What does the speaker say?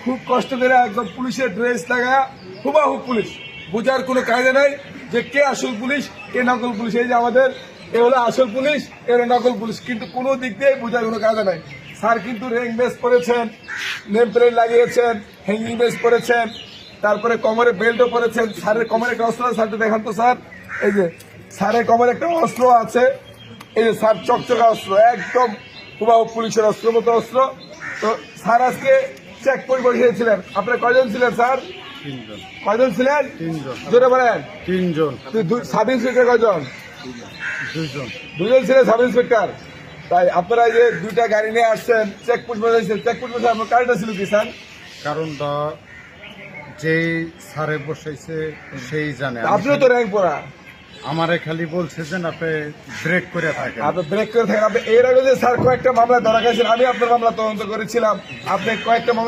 খুব কষ্ট করে একদম পুলিশের ড্রেস লাগায় হুবাহু পুলিশ, বোঝার কোনো কায়দা নাই যে কে আসল পুলিশ কে নকল পুলিশ। এই যে আমাদের এ হলো আসল পুলিশ, এর নকল পুলিশ, কিন্তু কোনো দিক দিয়ে বোঝার কোনো কায়দা নাই। স্যার কিন্তু রেং বেস পরেছেন, নেম প্লেট লাগিয়েছেন, হ্যাঙ্গিং বেস পরেছেন, তারপরে কোমরে বেল্টও পরেছেন। স্যারের কোমরে একটা অস্ত্র আছে, স্যারটা দেখান তো স্যার। এই যে স্যারের কোমরে একটা অস্ত্র আছে, এই যে স্যার চকচকা অস্ত্র, একদম হুবাহু পুলিশের অস্ত্র মতো অস্ত্র। তো স্যার আজকে চেক করে বসিয়েছিলেন। আপনারা কয়জন ছিলেন স্যার? কয়জন ছিলেন? জোরে বলেন। 3 জন। সাব ইন্সপেক্টর কয়জন? 2 জন ছিলেন সাব ইন্সপেক্টর। তাই আপনারা এই যে দুইটা গাড়ি নিয়ে আসছেন, চেকপোস্ট বসাইছেন, চেকপোস্ট বসে আপনার কারণটা ছিল কি স্যার? কারণটা যেই স্যারে বসাইছে সেই জানে। আপনিও তো র্যাঙ্ক পড়া, আমারে খালি বলছে যে আপনি ব্রেক করে থাকেন। আপনি ব্রেক করে থাকেন। আপনি এর আগে যে স্যার কয়েকটা মামলা ধরা গেছেন, আমি আপনার মামলা তদন্ত করেছিলাম, আপনি কয়েকটা মামলা